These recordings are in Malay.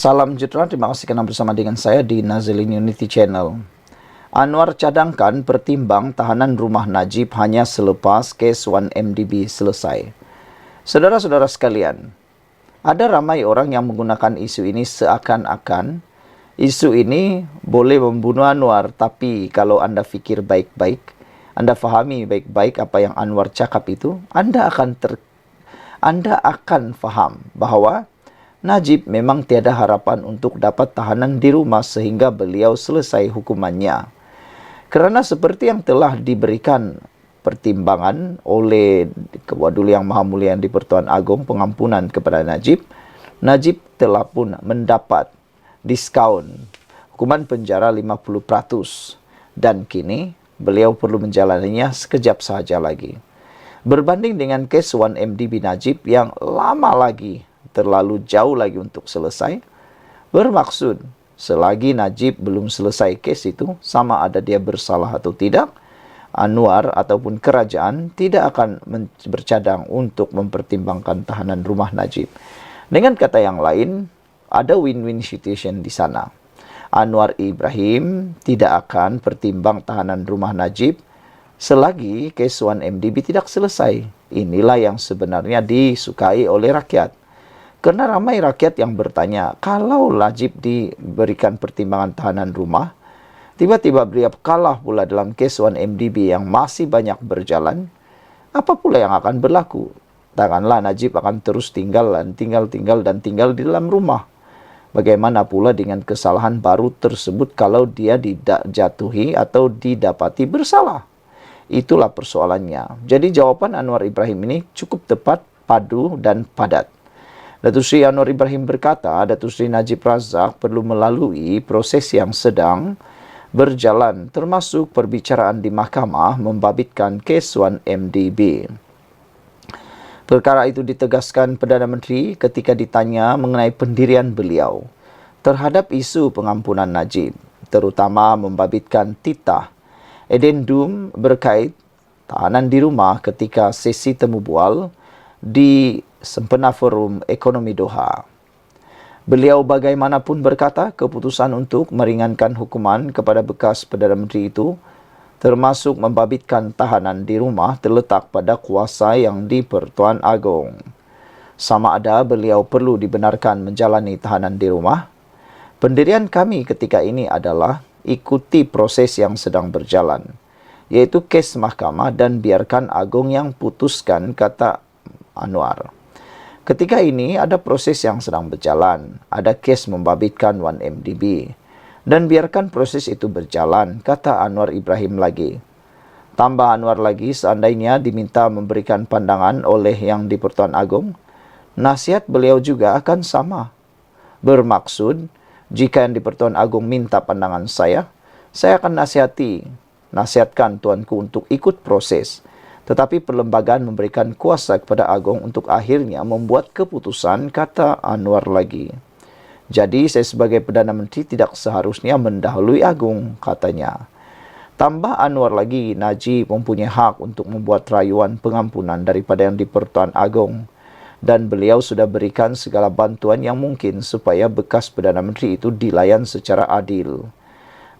Salam sejahtera, terima kasih kerana bersama dengan saya di Nazilin Unity Channel. Anwar cadangkan pertimbang tahanan rumah Najib hanya selepas kes 1MDB selesai. Saudara-saudara sekalian, ada ramai orang yang menggunakan isu ini seakan-akan isu ini boleh membunuh Anwar, tapi kalau anda fikir baik-baik, anda fahami baik-baik apa yang Anwar cakap itu, anda akan faham bahawa Najib memang tiada harapan untuk dapat tahanan di rumah sehingga beliau selesai hukumannya. Kerana seperti yang telah diberikan pertimbangan oleh Ketua Duli Yang Maha Mulia yang di-Pertuan Agong pengampunan kepada Najib, Najib telah pun mendapat diskaun hukuman penjara 50% dan kini beliau perlu menjalaninya sekejap sahaja lagi. Berbanding dengan kes 1MDB Najib yang lama lagi, terlalu jauh lagi untuk selesai, bermaksud selagi Najib belum selesai kes itu, sama ada dia bersalah atau tidak, Anwar ataupun kerajaan tidak akan bercadang untuk mempertimbangkan tahanan rumah Najib. Dengan kata yang lain, ada win-win situation di sana. Anwar Ibrahim tidak akan pertimbang tahanan rumah Najib selagi kes 1MDB tidak selesai. Inilah yang sebenarnya disukai oleh rakyat. Kerana ramai rakyat yang bertanya, kalau Najib diberikan pertimbangan tahanan rumah, tiba-tiba beliau kalah pula dalam kes 1MDB yang masih banyak berjalan, apa pula yang akan berlaku? Takkanlah Najib akan terus tinggal di dalam rumah. Bagaimana pula dengan kesalahan baru tersebut kalau dia tidak jatuhi atau didapati bersalah? Itulah persoalannya. Jadi jawapan Anwar Ibrahim ini cukup tepat, padu dan padat. Datuk Seri Anwar Ibrahim berkata, Datuk Seri Najib Razak perlu melalui proses yang sedang berjalan, termasuk perbicaraan di mahkamah membabitkan kes 1MDB. Perkara itu ditegaskan Perdana Menteri ketika ditanya mengenai pendirian beliau terhadap isu pengampunan Najib, terutama membabitkan titah addendum berkait tahanan di rumah ketika sesi temu bual di Sempena Forum Ekonomi Doha. Beliau bagaimanapun berkata keputusan untuk meringankan hukuman kepada bekas Perdana Menteri itu, termasuk membabitkan tahanan di rumah, terletak pada kuasa yang di-Pertuan Agong. Sama ada beliau perlu dibenarkan menjalani tahanan di rumah. Pendirian kami ketika ini adalah ikuti proses yang sedang berjalan, iaitu kes mahkamah dan biarkan Agong yang putuskan, kata Anwar. Ketika ini ada proses yang sedang berjalan, ada kes membabitkan 1MDB, dan biarkan proses itu berjalan, kata Anwar Ibrahim lagi. Tambah Anwar lagi, seandainya diminta memberikan pandangan oleh yang di-Pertuan Agong, nasihat beliau juga akan sama. Bermaksud, jika yang di-Pertuan Agong minta pandangan saya akan nasihatkan tuanku untuk ikut proses. Tetapi perlembagaan memberikan kuasa kepada Agong untuk akhirnya membuat keputusan, kata Anwar lagi. Jadi saya sebagai Perdana Menteri tidak seharusnya mendahului Agong, katanya. Tambah Anwar lagi, Najib mempunyai hak untuk membuat rayuan pengampunan daripada yang di-Pertuan Agong. Dan beliau sudah berikan segala bantuan yang mungkin supaya bekas Perdana Menteri itu dilayan secara adil.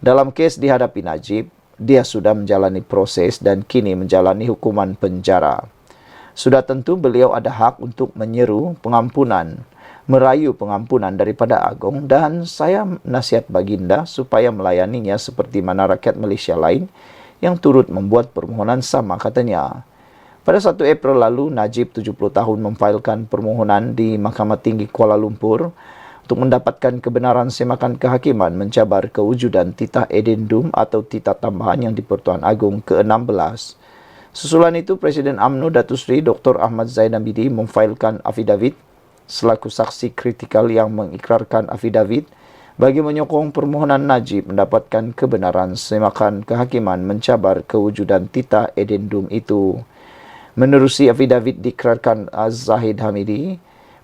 Dalam kes dihadapi Najib, dia sudah menjalani proses dan kini menjalani hukuman penjara. Sudah tentu beliau ada hak untuk menyeru pengampunan, merayu pengampunan daripada Agong, dan saya nasihat baginda supaya melayaninya seperti mana rakyat Malaysia lain yang turut membuat permohonan sama, katanya. Pada 1 April lalu, Najib 70 tahun memfailkan permohonan di Mahkamah Tinggi Kuala Lumpur untuk mendapatkan kebenaran semakan kehakiman mencabar kewujudan titah addendum atau titah tambahan yang di-Pertuan Agong ke-16. Susulan itu, Presiden UMNO Datuk Seri Dr. Ahmad Zaid Hamidi memfailkan afidavit selaku saksi kritikal yang mengikrarkan afidavit bagi menyokong permohonan Najib mendapatkan kebenaran semakan kehakiman mencabar kewujudan titah addendum itu. Menerusi afidavit diikrarkan Zahid Hamidi,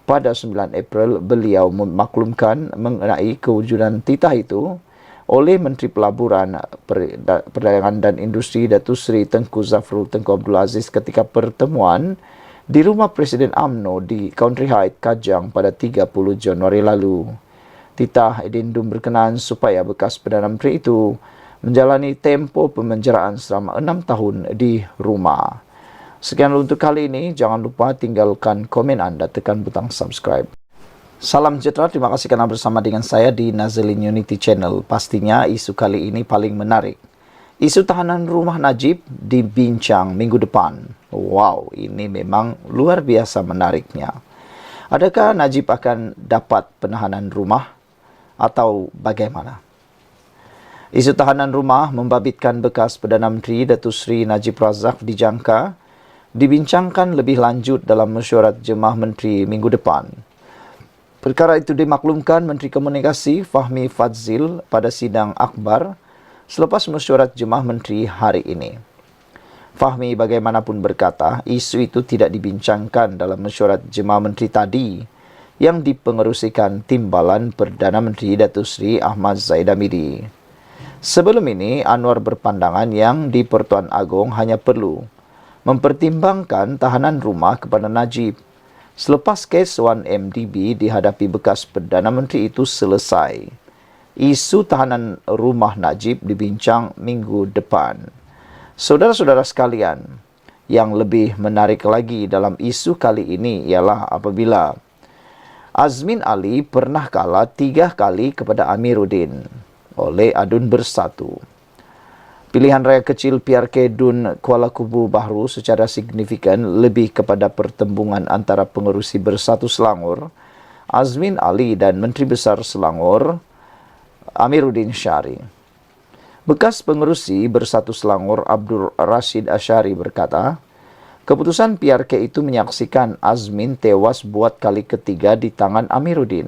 pada 9 April, beliau memaklumkan mengenai kewujudan titah itu oleh Menteri Pelaburan, Perdagangan dan Industri Datuk Seri Tengku Zafrul Tengku Abdul Aziz ketika pertemuan di rumah Presiden UMNO di Country Heights, Kajang pada 30 Januari lalu. Titah Edindum berkenan supaya bekas Perdana Menteri itu menjalani tempoh pemenjaraan selama 6 tahun di rumah. Sekian untuk kali ini. Jangan lupa tinggalkan komen anda, tekan butang subscribe. Salam sejahtera, terima kasih kerana bersama dengan saya di Nazilin Unity Channel. Pastinya isu kali ini paling menarik. Isu tahanan rumah Najib dibincang minggu depan. Wow, ini memang luar biasa menariknya. Adakah Najib akan dapat penahanan rumah atau bagaimana? Isu tahanan rumah membabitkan bekas Perdana Menteri Datuk Seri Najib Razak dijangka dibincangkan lebih lanjut dalam mesyuarat Jemaah Menteri minggu depan. Perkara itu dimaklumkan Menteri Komunikasi Fahmi Fadzil pada sidang akbar selepas mesyuarat Jemaah Menteri hari ini. Fahmi bagaimanapun berkata, isu itu tidak dibincangkan dalam mesyuarat Jemaah Menteri tadi yang dipengerusikan Timbalan Perdana Menteri Datuk Seri Ahmad Zahid Hamidi. Sebelum ini, Anwar berpandangan yang di Pertuan Agong hanya perlu mempertimbangkan tahanan rumah kepada Najib selepas kes 1MDB dihadapi bekas Perdana Menteri itu selesai. Isu tahanan rumah Najib dibincang minggu depan. Saudara-saudara sekalian, yang lebih menarik lagi dalam isu kali ini ialah apabila Azmin Ali pernah kalah 3 kali kepada Amiruddin oleh Adun Bersatu. Pilihan raya kecil PRK Dun Kuala Kubu Bahru secara signifikan lebih kepada pertembungan antara pengerusi Bersatu Selangor, Azmin Ali dan Menteri Besar Selangor, Amiruddin Syari. Bekas pengerusi Bersatu Selangor Abdul Rashid Ashari berkata, keputusan PRK itu menyaksikan Azmin tewas buat kali ketiga di tangan Amiruddin.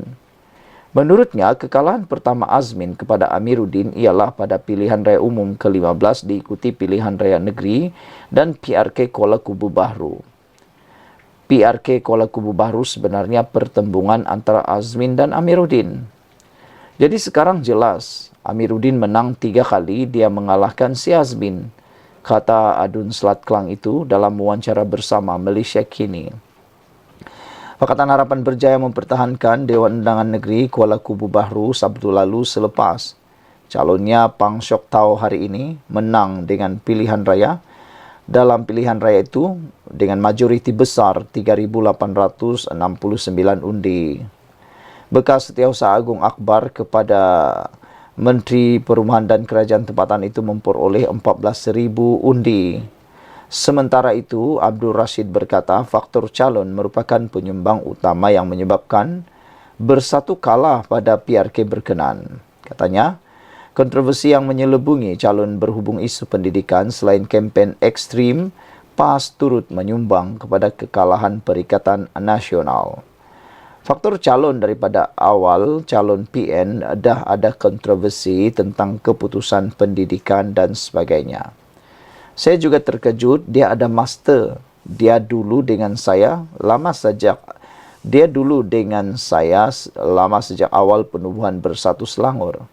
Menurutnya, kekalahan pertama Azmin kepada Amiruddin ialah pada pilihan raya umum ke-15 diikuti pilihan raya negeri dan PRK Kuala Kubu Bahru. PRK Kuala Kubu Bahru sebenarnya pertembungan antara Azmin dan Amiruddin. Jadi sekarang jelas, Amiruddin menang 3 kali, dia mengalahkan si Azmin, kata Adun Selat Klang itu dalam wawancara bersama Malaysia Kini. Pakatan Harapan berjaya mempertahankan Dewan Undangan Negeri Kuala Kubu Bahru Sabtu lalu selepas calonnya Pang Syok Tau hari ini menang dengan pilihan raya. Dalam pilihan raya itu dengan majoriti besar 3,869 undi. Bekas Setiausaha Agung Akbar kepada Menteri Perumahan dan Kerajaan Tempatan itu memperoleh 14,000 undi. Sementara itu, Abdul Rashid berkata faktor calon merupakan penyumbang utama yang menyebabkan Bersatu kalah pada PRK berkenan. Katanya, kontroversi yang menyelubungi calon berhubung isu pendidikan selain kempen ekstrim, PAS turut menyumbang kepada kekalahan Perikatan Nasional. Faktor calon daripada awal calon PN dah ada kontroversi tentang keputusan pendidikan dan sebagainya. Saya juga terkejut dia ada master. Dia dulu dengan saya lama sejak awal penubuhan Bersatu Selangor.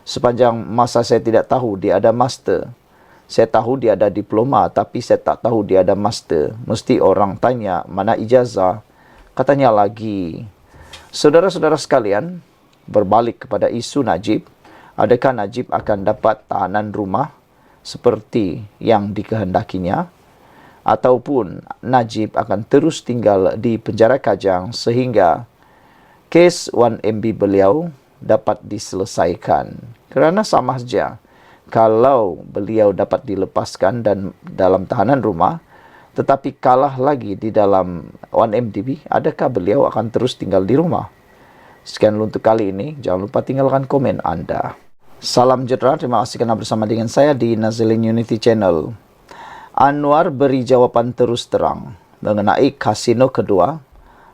Sepanjang masa saya tidak tahu dia ada master. Saya tahu dia ada diploma tapi saya tak tahu dia ada master. Mesti orang tanya mana ijazah. Katanya lagi. Saudara-saudara sekalian, berbalik kepada isu Najib, adakah Najib akan dapat tahanan rumah seperti yang dikehendakinya, ataupun Najib akan terus tinggal di penjara Kajang sehingga kes 1MB beliau dapat diselesaikan. Kerana sama saja, kalau beliau dapat dilepaskan dan dalam tahanan rumah, tetapi kalah lagi di dalam 1MDB, adakah beliau akan terus tinggal di rumah? Sekian untuk kali ini, jangan lupa tinggalkan komen anda. Salam sejahtera, terima kasih kerana bersama dengan saya di Nazilin Unity Channel. Anwar beri jawapan terus terang mengenai kasino kedua,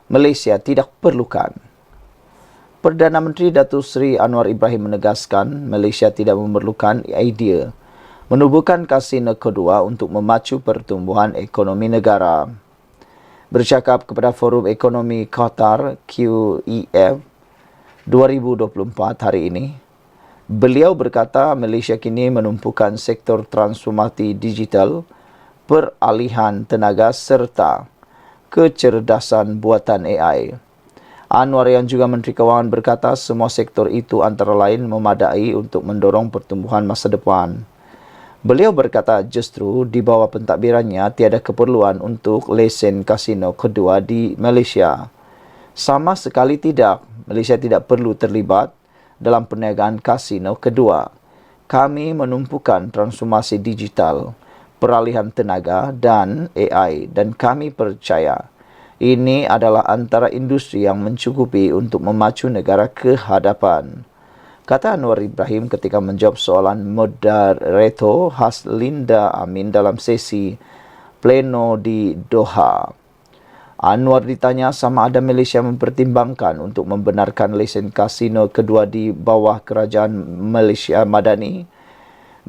Malaysia tidak perlukan. Perdana Menteri Datuk Seri Anwar Ibrahim menegaskan Malaysia tidak memerlukan idea menubuhkan kasino kedua untuk memacu pertumbuhan ekonomi negara. Bercakap kepada Forum Ekonomi Qatar QEF 2024 hari ini, beliau berkata Malaysia kini menumpukan sektor transformasi digital, peralihan tenaga serta kecerdasan buatan AI. Anwar yang juga Menteri Kewangan berkata semua sektor itu antara lain memadai untuk mendorong pertumbuhan masa depan. Beliau berkata justru di bawah pentadbirannya tiada keperluan untuk lesen kasino kedua di Malaysia. Sama sekali tidak. Malaysia tidak perlu terlibat dalam perniagaan kasino kedua. Kami menumpukan transformasi digital, peralihan tenaga dan AI dan kami percaya ini adalah antara industri yang mencukupi untuk memacu negara ke hadapan, kata Anwar Ibrahim ketika menjawab soalan moderator Haslinda Amin dalam sesi pleno di Doha. Anwar ditanya sama ada Malaysia mempertimbangkan untuk membenarkan lesen kasino kedua di bawah kerajaan Malaysia Madani.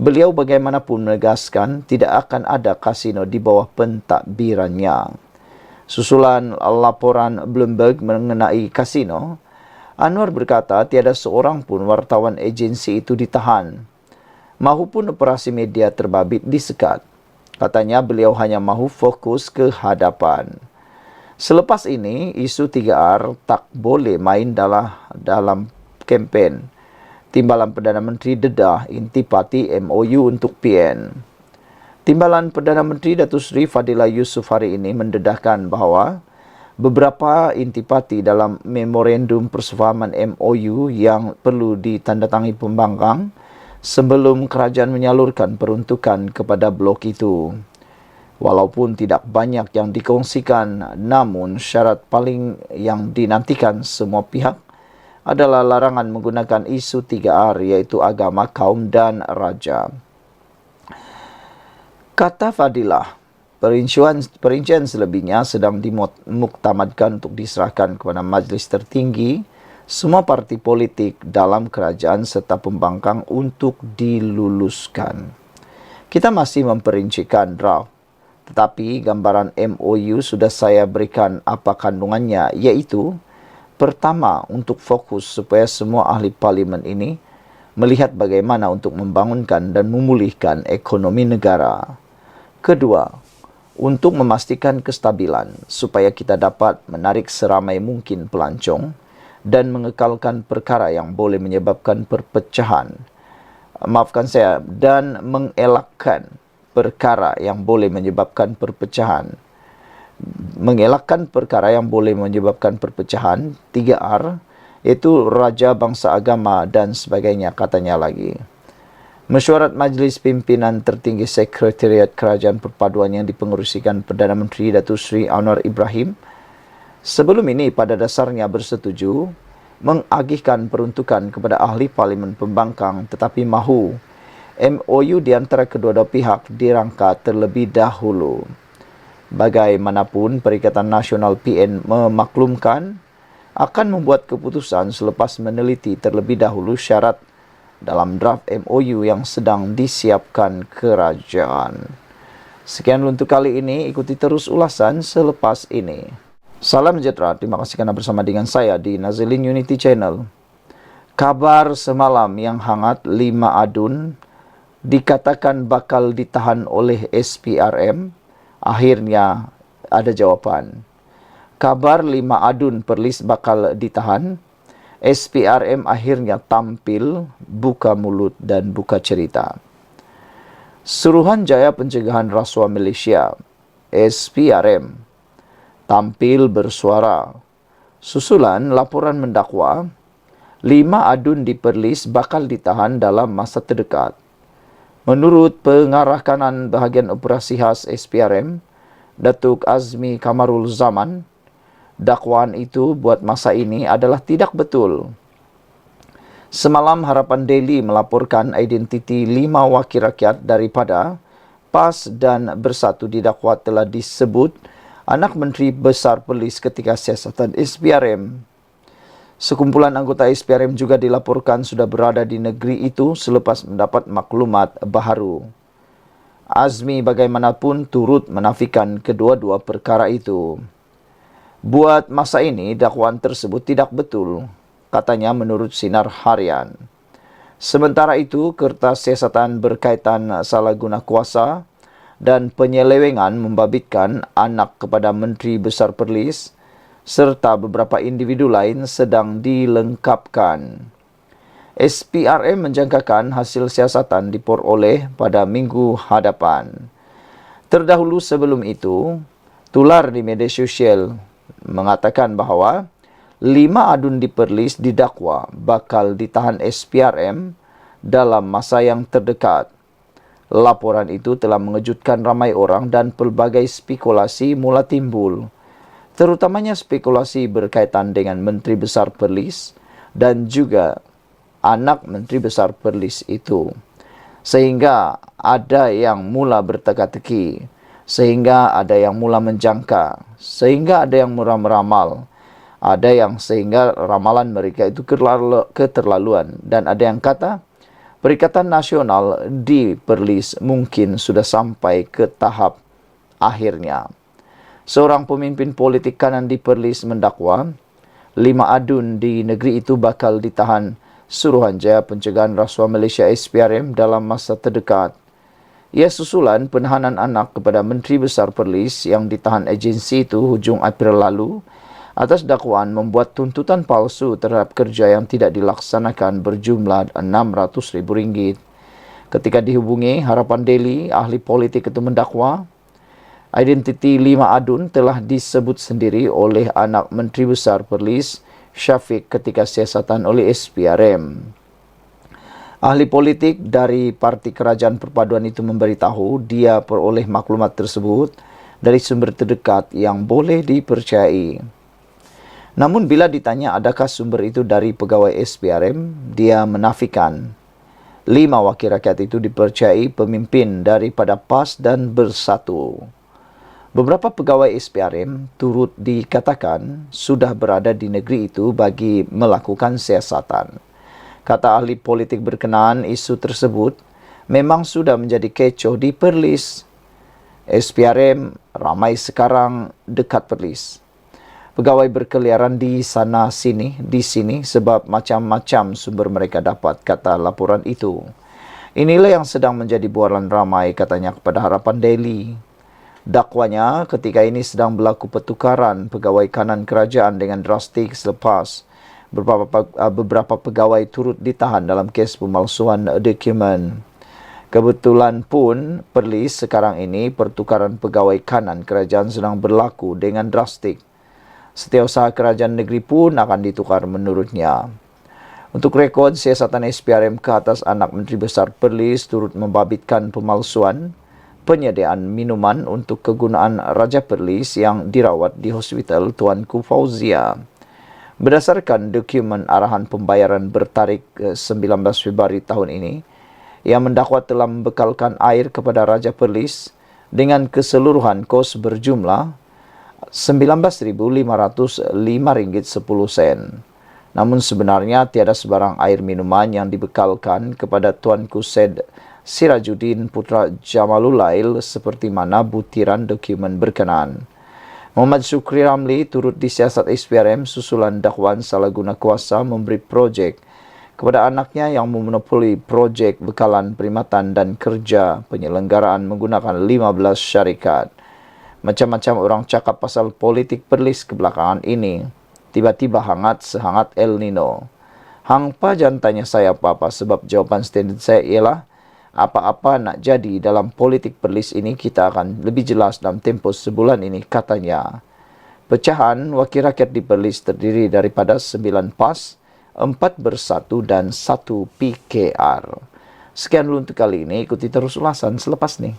Beliau bagaimanapun menegaskan tidak akan ada kasino di bawah pentadbirannya. Susulan laporan Bloomberg mengenai kasino, Anwar berkata tiada seorang pun wartawan agensi itu ditahan. Mahupun operasi media terbabit disekat. Katanya beliau hanya mahu fokus ke hadapan. Selepas ini, isu 3R tak boleh main dalam kempen. Timbalan Perdana Menteri dedah intipati MOU untuk PN. Timbalan Perdana Menteri Datuk Seri Fadilah Yusof hari ini mendedahkan bahawa beberapa intipati dalam memorandum persefahaman MOU yang perlu ditandatangani pembangkang sebelum kerajaan menyalurkan peruntukan kepada blok itu. Walaupun tidak banyak yang dikongsikan, namun syarat paling yang dinantikan semua pihak adalah larangan menggunakan isu 3R iaitu agama, kaum dan raja. Kata Fadilah, perincian selebihnya sedang dimuktamadkan untuk diserahkan kepada majlis tertinggi semua parti politik dalam kerajaan serta pembangkang untuk diluluskan. Kita masih memperincikan draft, tetapi gambaran MOU sudah saya berikan apa kandungannya, iaitu pertama, untuk fokus supaya semua ahli parlimen ini melihat bagaimana untuk membangunkan dan memulihkan ekonomi negara. Kedua, untuk memastikan kestabilan supaya kita dapat menarik seramai mungkin pelancong dan mengekalkan perkara yang boleh menyebabkan perpecahan. Dan mengelakkan perkara yang boleh menyebabkan perpecahan. Mengelakkan perkara yang boleh menyebabkan perpecahan, 3R, iaitu raja, bangsa, agama dan sebagainya, katanya lagi. Mesyuarat Majlis Pimpinan Tertinggi Sekretariat Kerajaan Perpaduan yang dipengerusikan Perdana Menteri Datuk Seri Anwar Ibrahim sebelum ini pada dasarnya bersetuju mengagihkan peruntukan kepada ahli parlimen pembangkang tetapi mahu MOU di antara kedua-dua pihak dirangka terlebih dahulu. Bagaimanapun, Perikatan Nasional PN memaklumkan akan membuat keputusan selepas meneliti terlebih dahulu syarat dalam draft MOU yang sedang disiapkan kerajaan. Sekian untuk kali ini, ikuti terus ulasan selepas ini. Salam sejahtera, terima kasih kerana bersama dengan saya di Nazilin Unity Channel. Kabar semalam yang hangat, 5 adun dikatakan bakal ditahan oleh SPRM, akhirnya ada jawapan. Kabar 5 adun Perlis bakal ditahan, SPRM akhirnya tampil, buka mulut dan buka cerita. Suruhanjaya Pencegahan Rasuah Malaysia, SPRM, tampil bersuara. Susulan laporan mendakwa, 5 adun di Perlis bakal ditahan dalam masa terdekat. Menurut Pengarah Kanan Bahagian Operasi Khas SPRM, Datuk Azmi Kamarul Zaman, dakwaan itu buat masa ini adalah tidak betul. Semalam Harapan Daily melaporkan identiti 5 wakil rakyat daripada PAS dan Bersatu didakwa telah disebut anak Menteri Besar Polis ketika siasatan SPRM. Sekumpulan anggota SPRM juga dilaporkan sudah berada di negeri itu selepas mendapat maklumat baharu. Azmi bagaimanapun turut menafikan kedua-dua perkara itu. Buat masa ini, dakwaan tersebut tidak betul, katanya menurut Sinar Harian. Sementara itu, kertas siasatan berkaitan salah guna kuasa dan penyelewengan membabitkan anak kepada Menteri Besar Perlis serta beberapa individu lain sedang dilengkapkan. SPRM menjangkakan hasil siasatan diperoleh pada minggu hadapan. Terdahulu sebelum itu, tular di media sosial mengatakan bahawa 5 adun di Perlis didakwa bakal ditahan SPRM dalam masa yang terdekat. Laporan itu telah mengejutkan ramai orang dan pelbagai spekulasi mula timbul, terutamanya spekulasi berkaitan dengan Menteri Besar Perlis dan juga anak Menteri Besar Perlis itu. Sehingga ada yang mula berteka-teki, sehingga ada yang mula menjangka, sehingga ada yang mula meramal, ada yang sehingga ramalan mereka itu keterlaluan, dan ada yang kata Perikatan Nasional di Perlis mungkin sudah sampai ke tahap akhirnya. Seorang pemimpin politik kanan di Perlis mendakwa 5 adun di negeri itu bakal ditahan Suruhanjaya Pencegahan Rasuah Malaysia SPRM dalam masa terdekat. Ia susulan penahanan anak kepada Menteri Besar Perlis yang ditahan agensi itu hujung April lalu atas dakwaan membuat tuntutan palsu terhadap kerja yang tidak dilaksanakan berjumlah RM600,000. Ketika dihubungi Harapan Daily, ahli politik itu mendakwa identiti 5 adun telah disebut sendiri oleh anak Menteri Besar Perlis, Syafiq, ketika siasatan oleh SPRM. Ahli politik dari Parti Kerajaan Perpaduan itu memberitahu dia peroleh maklumat tersebut dari sumber terdekat yang boleh dipercayai. Namun bila ditanya adakah sumber itu dari pegawai SPRM, dia menafikan. 5 wakil rakyat itu dipercayai pemimpin daripada PAS dan Bersatu. Beberapa pegawai SPRM turut dikatakan sudah berada di negeri itu bagi melakukan siasatan. Kata ahli politik berkenaan, isu tersebut memang sudah menjadi kecoh di Perlis. SPRM ramai sekarang dekat Perlis. Pegawai berkeliaran di sana sini, di sini sebab macam-macam sumber mereka dapat, kata laporan itu. Inilah yang sedang menjadi bualan ramai, katanya kepada Harapan Daily. Dakwanya ketika ini sedang berlaku pertukaran pegawai kanan kerajaan dengan drastik selepas beberapa pegawai turut ditahan dalam kes pemalsuan dokumen. Kebetulan pun Perlis sekarang ini pertukaran pegawai kanan kerajaan sedang berlaku dengan drastik. Setiausaha kerajaan negeri pun akan ditukar menurutnya. Untuk rekod, siasatan SPRM ke atas anak Menteri Besar Perlis turut membabitkan pemalsuan penyediaan minuman untuk kegunaan Raja Perlis yang dirawat di Hospital Tuanku Fauzia. Berdasarkan dokumen arahan pembayaran bertarikh 19 Februari tahun ini, yang mendakwa telah membekalkan air kepada Raja Perlis dengan keseluruhan kos berjumlah RM19,505.10. Namun sebenarnya tiada sebarang air minuman yang dibekalkan kepada Tuanku Said Sirajuddin Putra Jamalulail seperti mana butiran dokumen berkenaan. Muhammad Syukri Ramli turut disiasat SPRM susulan dakwaan salah guna kuasa memberi projek kepada anaknya yang memonopoli projek bekalan perkhidmatan dan kerja penyelenggaraan menggunakan 15 syarikat. Macam-macam orang cakap pasal politik Perlis kebelakangan ini. Tiba-tiba hangat sehangat El Nino. Hang pa jangan tanya saya apa-apa sebab jawapan standard saya ialah apa-apa nak jadi dalam politik Perlis ini kita akan lebih jelas dalam tempoh sebulan ini, katanya. Pecahan wakil rakyat di Perlis terdiri daripada 9 PAS, 4 Bersatu dan 1 PKR. Sekian dulu untuk kali ini. Ikuti terus ulasan selepas ini.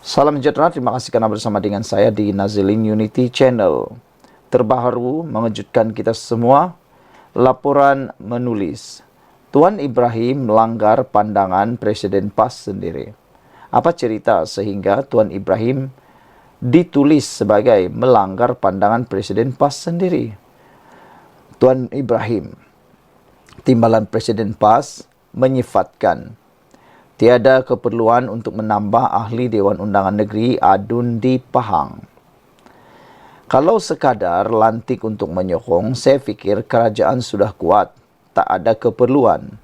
Salam sejahtera, terima kasih kerana bersama dengan saya di Nazilin Unity Channel. Terbaru mengejutkan kita semua, laporan menulis Tuan Ibrahim melanggar pandangan Presiden PAS sendiri. Apa cerita sehingga Tuan Ibrahim ditulis sebagai melanggar pandangan Presiden PAS sendiri? Tuan Ibrahim, timbalan Presiden PAS, menyifatkan tiada keperluan untuk menambah ahli Dewan Undangan Negeri adun di Pahang. Kalau sekadar lantik untuk menyokong, saya fikir kerajaan sudah kuat, tak ada keperluan.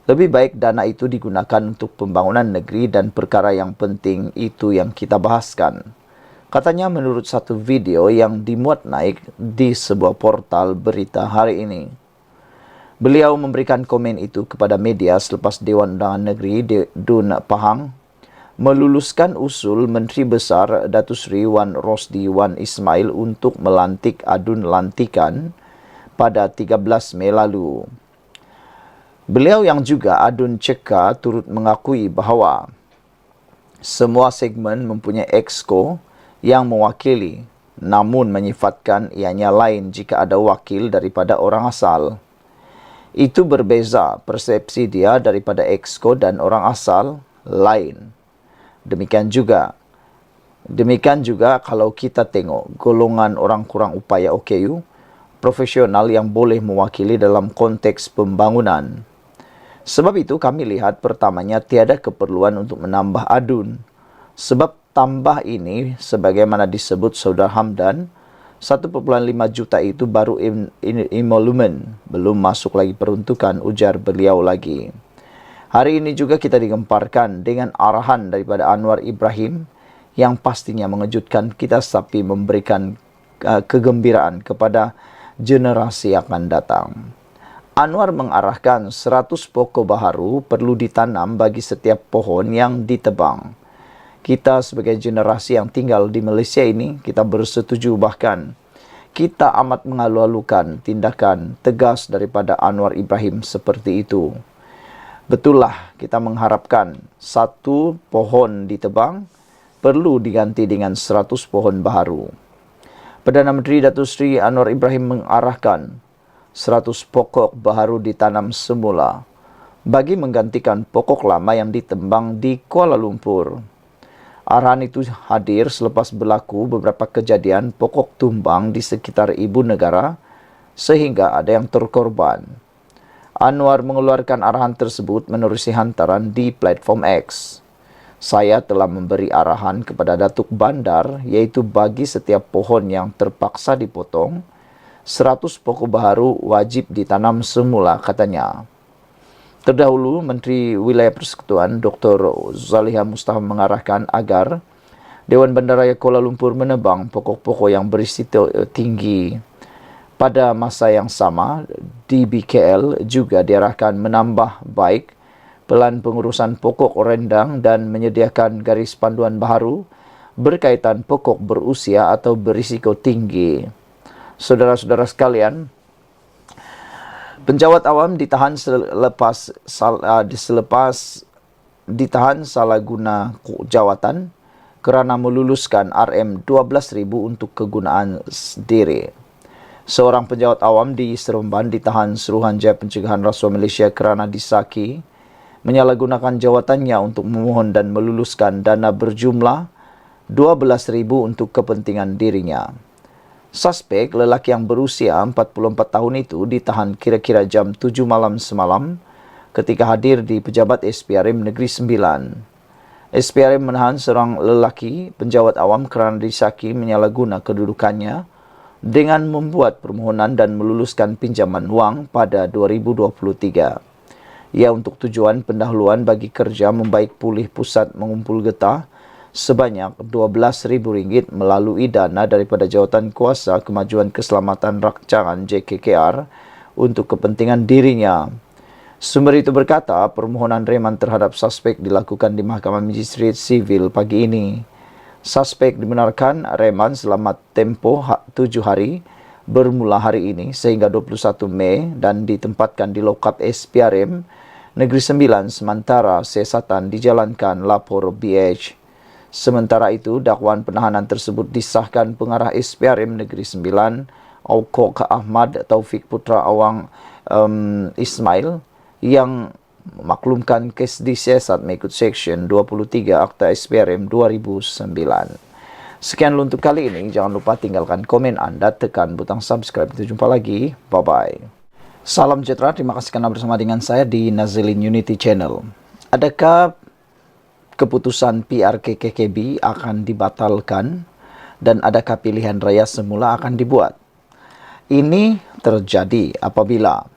Lebih baik dana itu digunakan untuk pembangunan negeri dan perkara yang penting itu yang kita bahaskan. Katanya menurut satu video yang dimuat naik di sebuah portal berita hari ini. Beliau memberikan komen itu kepada media selepas Dewan Undangan Negeri Dun Pahang meluluskan usul Menteri Besar Datuk Seri Wan Rosdi Wan Ismail untuk melantik adun lantikan pada 13 Mei lalu. Beliau yang juga adun ceka turut mengakui bahawa semua segmen mempunyai exco yang mewakili, namun menyifatkan ianya lain jika ada wakil daripada orang asal. Itu berbeza persepsi dia daripada exco dan orang asal lain. Demikian juga kalau kita tengok golongan orang kurang upaya OKU, profesional yang boleh mewakili dalam konteks pembangunan. Sebab itu kami lihat pertamanya tiada keperluan untuk menambah adun. Sebab tambah ini sebagaimana disebut Saudara Hamdan, 1.5 juta itu baru emolumen, belum masuk lagi peruntukan, ujar beliau lagi. Hari ini juga kita digemparkan dengan arahan daripada Anwar Ibrahim yang pastinya mengejutkan kita tapi memberikan kegembiraan kepada generasi akan datang. Anwar mengarahkan 100 pokok baharu perlu ditanam bagi setiap pohon yang ditebang. Kita sebagai generasi yang tinggal di Malaysia ini, kita bersetuju, bahkan kita amat mengalu-alukan tindakan tegas daripada Anwar Ibrahim seperti itu. Betullah kita mengharapkan 1 pohon ditebang perlu diganti dengan 100 pohon baharu. Perdana Menteri Datuk Seri Anwar Ibrahim mengarahkan 100 pokok baharu ditanam semula bagi menggantikan pokok lama yang ditembang di Kuala Lumpur. Arahan itu hadir selepas berlaku beberapa kejadian pokok tumbang di sekitar ibu negara sehingga ada yang terkorban. Anwar mengeluarkan arahan tersebut menerusi hantaran di platform X. Saya telah memberi arahan kepada Datuk Bandar iaitu bagi setiap pohon yang terpaksa dipotong, 100 pokok baharu wajib ditanam semula, katanya. Terdahulu, Menteri Wilayah Persekutuan Dr. Zaliha Mustafa mengarahkan agar Dewan Bandaraya Kuala Lumpur menebang pokok-pokok yang berisiko tinggi. Pada masa yang sama, DBKL juga diarahkan menambah baik pelan pengurusan pokok rendang dan menyediakan garis panduan baharu berkaitan pokok berusia atau berisiko tinggi. Saudara-saudara sekalian, penjawat awam ditahan selepas ditahan salah guna jawatan kerana meluluskan RM12,000 untuk kegunaan diri. Seorang penjawat awam di Seremban ditahan Suruhanjaya Pencegahan Rasuah Malaysia kerana disaki menyalahgunakan jawatannya untuk memohon dan meluluskan dana berjumlah RM12,000 untuk kepentingan dirinya. Suspek lelaki yang berusia 44 tahun itu ditahan kira-kira jam 7 malam semalam ketika hadir di pejabat SPRM Negeri Sembilan. SPRM menahan seorang lelaki penjawat awam kerana disaki menyalahguna kedudukannya dengan membuat permohonan dan meluluskan pinjaman wang pada 2023. Ia untuk tujuan pendahuluan bagi kerja membaik pulih pusat mengumpul getah sebanyak RM12,000 melalui dana daripada Jawatan Kuasa Kemajuan Keselamatan Rancangan JKKR untuk kepentingan dirinya. Sumber itu berkata permohonan reman terhadap suspek dilakukan di Mahkamah Magistrate Sivil pagi ini. Suspek dibenarkan reman selama tempoh 7 hari bermula hari ini sehingga 21 Mei dan ditempatkan di lokap SPRM Negeri Sembilan sementara siasatan dijalankan lapor BH. Sementara itu, dakwaan penahanan tersebut disahkan pengarah SPRM Negeri Sembilan, Aukok Ahmad Taufik Putra Awang Ismail, yang memaklumkan kes disiasat mengikut Seksyen 23 Akta SPRM 2009. Sekian untuk kali ini. Jangan lupa tinggalkan komen anda, tekan butang subscribe. Kita jumpa lagi. Bye-bye. Salam sejahtera. Terima kasih kerana bersama dengan saya di Nazilin Unity Channel. Adakah keputusan PRKKKB akan dibatalkan dan adakah pilihan raya semula akan dibuat? Ini terjadi apabila,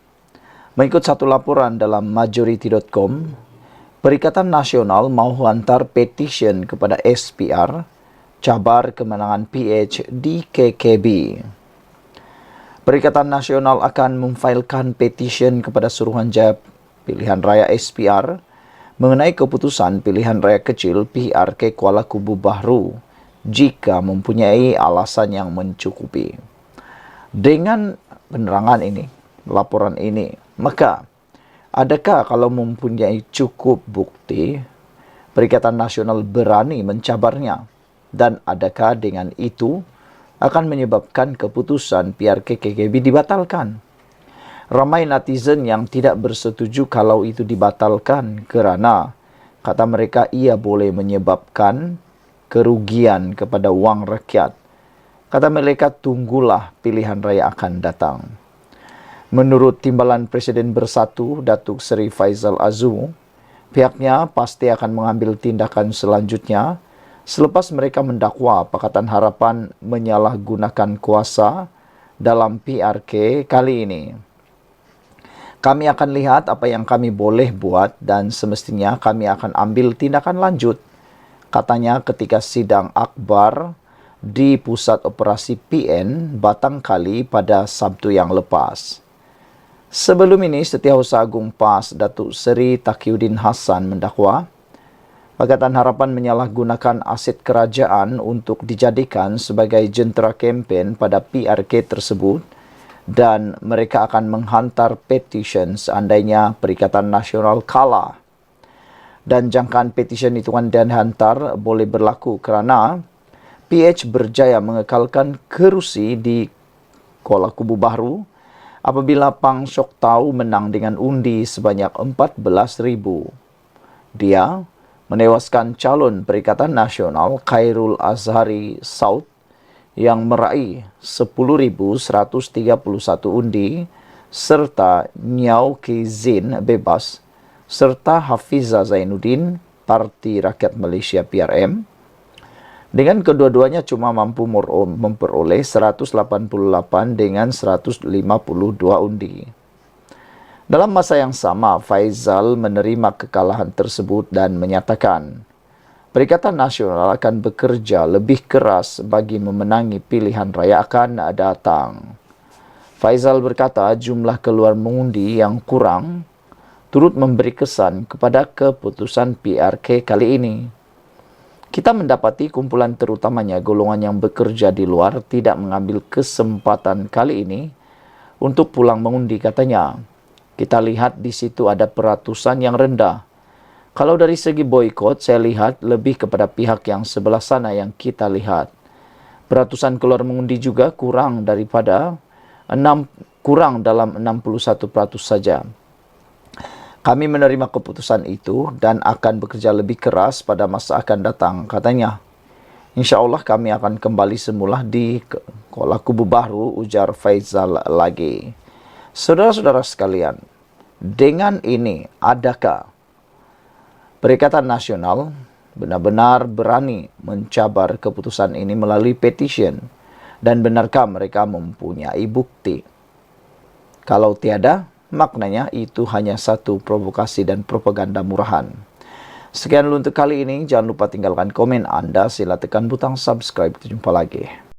mengikut satu laporan dalam Majority.com, Perikatan Nasional mahu hantar petisyen kepada SPR cabar kemenangan PH di KKB. Perikatan Nasional akan memfailkan petisyen kepada Suruhanjaya Pilihan Raya SPR mengenai keputusan pilihan raya kecil PRK Kuala Kubu Bahru jika mempunyai alasan yang mencukupi. Dengan penerangan ini, laporan ini, maka adakah kalau mempunyai cukup bukti, Perikatan Nasional berani mencabarnya? Dan adakah dengan itu akan menyebabkan keputusan PRK KKB dibatalkan? Ramai netizen yang tidak bersetuju kalau itu dibatalkan kerana kata mereka ia boleh menyebabkan kerugian kepada wang rakyat. Kata mereka tunggulah pilihan raya akan datang. Menurut Timbalan Presiden Bersatu Datuk Seri Faizal Azu, pihaknya pasti akan mengambil tindakan selanjutnya selepas mereka mendakwa Pakatan Harapan menyalahgunakan kuasa dalam PRK kali ini. Kami akan lihat apa yang kami boleh buat dan semestinya kami akan ambil tindakan lanjut, katanya ketika sidang akbar di Pusat Operasi PN Batangkali pada Sabtu yang lepas. Sebelum ini, Setiausaha Agung PAS Datuk Seri Taqiyuddin Hassan mendakwa Pakatan Harapan menyalahgunakan aset kerajaan untuk dijadikan sebagai jentera kempen pada PRK tersebut dan mereka akan menghantar petisyen seandainya Perikatan Nasional kalah. Dan jangkaan petisyen itu akan dihantar boleh berlaku kerana PH berjaya mengekalkan kerusi di Kuala Kubu Bahru apabila Pang Syok Tau menang dengan undi sebanyak 14,000. Dia menewaskan calon Perikatan Nasional Khairul Azhari Saud yang meraih 10,131 undi serta Nyau Kizin bebas serta Hafiza Zainuddin Parti Rakyat Malaysia PRM dengan kedua-duanya cuma mampu memperoleh 188 dengan 152 undi. Dalam masa yang sama, Faizal menerima kekalahan tersebut dan menyatakan Perikatan Nasional akan bekerja lebih keras bagi memenangi pilihan raya akan datang. Faizal berkata jumlah keluar mengundi yang kurang turut memberi kesan kepada keputusan PRK kali ini. Kita mendapati kumpulan terutamanya golongan yang bekerja di luar tidak mengambil kesempatan kali ini untuk pulang mengundi, katanya. Kita lihat di situ ada peratusan yang rendah. Kalau dari segi boikot, saya lihat lebih kepada pihak yang sebelah sana yang kita lihat. Peratusan keluar mengundi juga kurang dalam 61% saja. Kami menerima keputusan itu dan akan bekerja lebih keras pada masa akan datang, katanya. InsyaAllah kami akan kembali semula di Kuala Kubu Bahru, ujar Faizal lagi. Saudara-saudara sekalian, dengan ini adakah Perikatan Nasional benar-benar berani mencabar keputusan ini melalui petisyen dan benarkah mereka mempunyai bukti? Kalau tiada, maknanya itu hanya satu provokasi dan propaganda murahan. Sekian dulu untuk kali ini. Jangan lupa tinggalkan komen Anda. Sila tekan butang subscribe. Kita jumpa lagi.